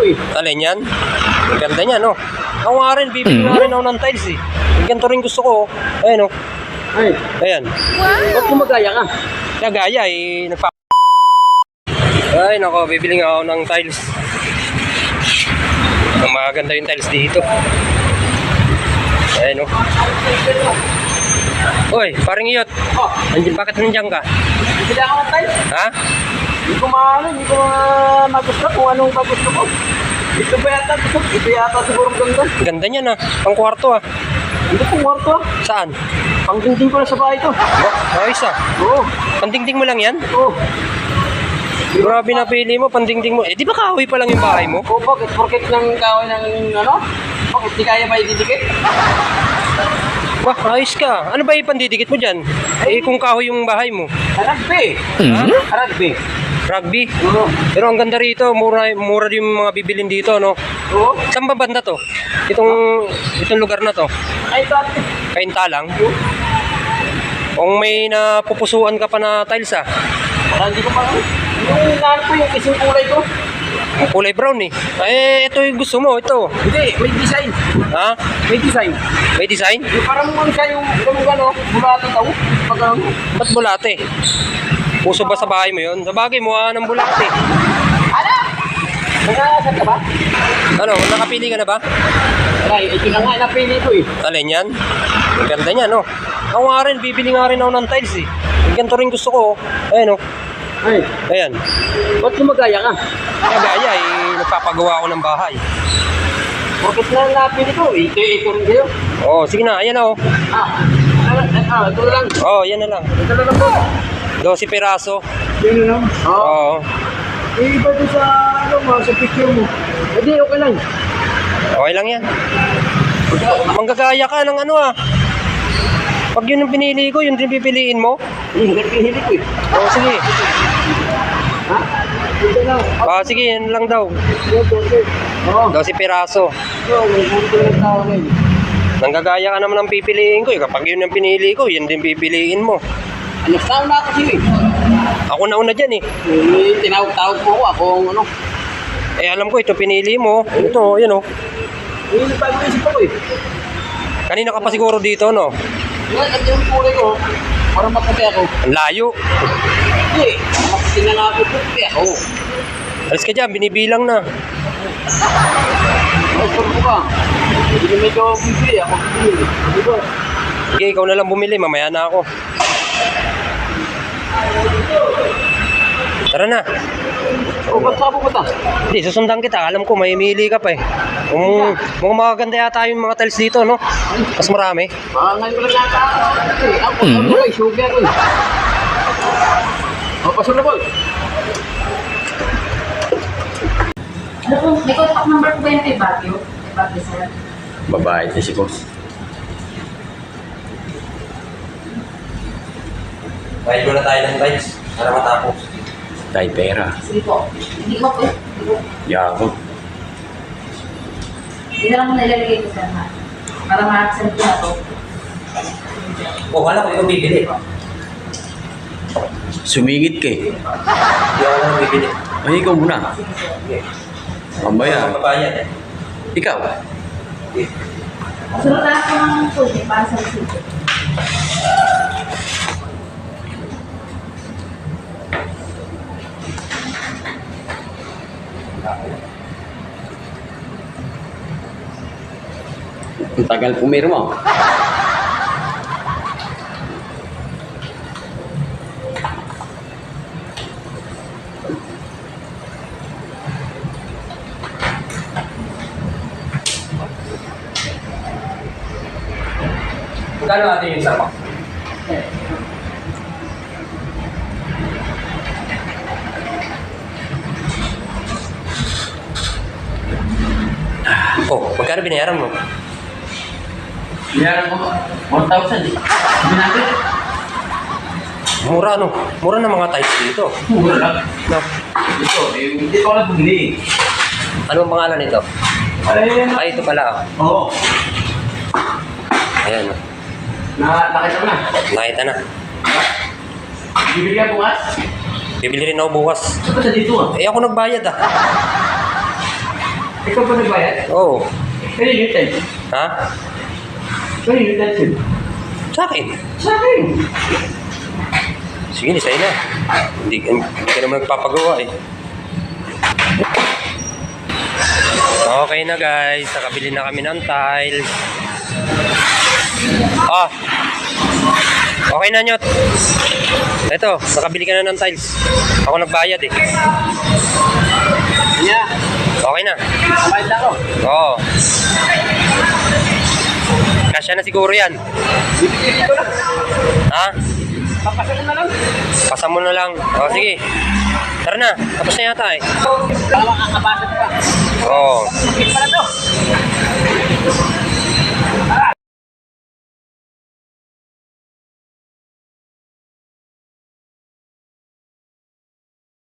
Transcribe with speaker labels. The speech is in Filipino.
Speaker 1: eh.
Speaker 2: Alin yan? Ang ganda niya, no? Ako nga rin, bibili nga rin ako ng tiles eh. Yung ganito rin gusto ko. Ayan, no?
Speaker 1: Ay,
Speaker 2: Ayan.
Speaker 1: ba't gumagaya ka?
Speaker 2: Kagaya eh, Ay, nako, bibili nga ako ng tiles. Ang maganda yung tiles dito. Ayan, no? Uy, parang iyot.
Speaker 1: Oh,
Speaker 2: Bakit nandiyan ka?
Speaker 1: bibili ako ng tiles.
Speaker 2: Ha?
Speaker 1: Hindi ko magusto kung anong magusto ko. Ito ba yata gusto? Ito yata siguro ang ganda.
Speaker 2: Ganda niya na. Pang kwarto ah.
Speaker 1: Hindi ko kwarto ah.
Speaker 2: Saan?
Speaker 1: Pangdingding ko na sa bahay to.
Speaker 2: Ayos ah.
Speaker 1: Oo.
Speaker 2: Pandingding mo lang yan?
Speaker 1: Oo.
Speaker 2: Grabe na pili mo, pandingding mo. Eh, di ba kahoy pa lang yung bahay mo?
Speaker 1: Oo, bakit? Porket ng kahoy ng ano? Bakit? Di kaya ba ididikit?
Speaker 2: Wah, ayos ka. Ano ba ipandidikit mo dyan? Eh, kung kahoy yung bahay mo.
Speaker 1: Rugby.
Speaker 2: Ha?
Speaker 1: Rugby.
Speaker 2: Rugby?
Speaker 1: Oo.
Speaker 2: Pero ang ganda rito, mura din yung mga bibilin dito, no?
Speaker 1: Oo.
Speaker 2: Saan ba banda to? Itong lugar na to?
Speaker 1: Ay, ito ate.
Speaker 2: Kaintalang? Kung may napupusuan ka pa na tiles ah.
Speaker 1: Hindi ko pa. Yung inaano ko, yung kising kulay ko.
Speaker 2: Kulay brown eh. Eh, ito yung gusto mo, ito.
Speaker 1: Hindi, may design.
Speaker 2: Ha?
Speaker 1: May design.
Speaker 2: May design?
Speaker 1: Yung parang ano siya, yung gano'n, bulati daw. Pag ano.
Speaker 2: Ba't bulate? Puso ba sa bahay mo yun? Sa bagay mo ng bulate.
Speaker 1: Ano? Nakasan ka ba?
Speaker 2: Ano, nakapili ka na ba?
Speaker 1: Ay, ito na nga, napili ko eh.
Speaker 2: Alin yan? Ang ganda niya, no? Ako nga rin, bibili nga rin ako ng tiles eh. Yung ganito rin gusto ko. Ayan, no?
Speaker 1: Ay,
Speaker 2: Ayan.
Speaker 1: ba't gumagaya ka?
Speaker 2: Kagaya eh, nagpapagawa ako ng bahay.
Speaker 1: Bakit na napili ko? Ito rin kayo.
Speaker 2: Oh, sige na, ayan na oh.
Speaker 1: Ito na lang.
Speaker 2: Oh, yan na lang.
Speaker 1: Ito na lang po.
Speaker 2: 12 piraso.
Speaker 1: Yan na lang? Oo.
Speaker 2: Oo.
Speaker 1: Eh, iba doon sa, sa picture mo. Hindi, okay lang.
Speaker 2: Okay lang yan. Manggagaya ka ng ano ah. Pag yun ang pinili ko, yun din pipiliin mo.
Speaker 1: Napili ko eh.
Speaker 2: Oh, sige.
Speaker 1: Ha? Ito lang.
Speaker 2: Sige, yan lang daw.
Speaker 1: Oo.
Speaker 2: 12 piraso.
Speaker 1: Oo, may punto ng tao ngayon.
Speaker 2: Nanggagaya ka naman ang pipiliin ko eh. Kapag yun ang pinili ko, yun din pipiliin mo.
Speaker 1: Alas tao na ako siya eh.
Speaker 2: Ako nauna dyan eh.
Speaker 1: Tinawag-tawag po ako ang ano.
Speaker 2: Eh alam ko, ito pinili mo. Ito, yun oh.
Speaker 1: Nagpag-isip ako eh.
Speaker 2: Kanina ka pa siguro dito, no?
Speaker 1: Yan, at yung kulay ko, para maputi ako.
Speaker 2: Ang layo.
Speaker 1: Hindi, maputi na nga ako puti ako.
Speaker 2: Alis ka dyan, binibilang na.
Speaker 1: Ay, puro ka. Hindi medyo bibili, ako bibili. Diba?
Speaker 2: Sige, ikaw na lang bumili, mamaya na ako. Tara na.
Speaker 1: O, ba't ka pupunta?
Speaker 2: Hindi, susundan kita. Alam ko, may mili ka pa eh. Mukhang magaganda yata yung mga tiles dito, no? Mas marami.
Speaker 1: Ngayon ko lang yata ako. Ang kulay, sugar ko eh. O, pasok na po.
Speaker 3: Ano po, may contact number po ba yung kay Baguio? Baguio, sir.
Speaker 1: Babae, si Boss.
Speaker 2: Bayad muna tayo ng tiles para matapos.
Speaker 1: Tay pera.
Speaker 3: Sige po. Hindi ko po.
Speaker 1: Yako.
Speaker 3: Hindi na lang mo nailalagay ko, sir, ha? Para ma-accent ko na to.
Speaker 2: Wala ko ikaw bibili.
Speaker 1: Sumingit ka eh.
Speaker 2: Hindi ako lang bibili.
Speaker 1: Ay, ikaw muna. Mamaya.
Speaker 2: Mabayad eh.
Speaker 1: Ikaw?
Speaker 3: Sunod na ako ng food, para sa receipt.
Speaker 1: Ang tagal pumirma.
Speaker 2: Magkano natin yung sapak? Oh, magkano binayaran mo?
Speaker 1: Binayaran ko 1,000 eh. Binagay.
Speaker 2: Mura no? Mura na mga tiles dito.
Speaker 1: Mura lang.
Speaker 2: No?
Speaker 1: Ito, hindi ko lang bumili.
Speaker 2: Ano ang pangalan nito? Ay, ito pala.
Speaker 1: Oo.
Speaker 2: Ayan.
Speaker 1: Nakita mo na.
Speaker 2: Nakita na.
Speaker 1: Bibili ka bukas?
Speaker 2: Bibili rin ako bukas.
Speaker 1: Saan ba sa dito ah?
Speaker 2: Eh, ako nagbayad ah.
Speaker 1: Ikaw pa nagbayad?
Speaker 2: Oo.
Speaker 1: Kanino yung tension?
Speaker 2: Ha?
Speaker 1: Kanino yung tension?
Speaker 2: Sa akin.
Speaker 1: Sa akin.
Speaker 2: Sige, sa'yo na. Hindi ka naman nagpapagawa eh. Okay na guys, nakabili na kami ng tiles. Ah. Okay na, Nyot. Ito, nakabili ka na ng tiles. Ako nagbayad eh.
Speaker 1: Yeah.
Speaker 2: Okay na.
Speaker 1: Kamayad na ako.
Speaker 2: Oo. Kasya na siguro yan.
Speaker 1: Bibigyan ko na.
Speaker 2: Ha?
Speaker 1: Papasa ko na lang.
Speaker 2: Pasa mo na lang. O, sige. Tara na. Tapos na yata eh.
Speaker 1: Baka makakabasa ko pa.
Speaker 2: Oo.
Speaker 1: Bakit pala to?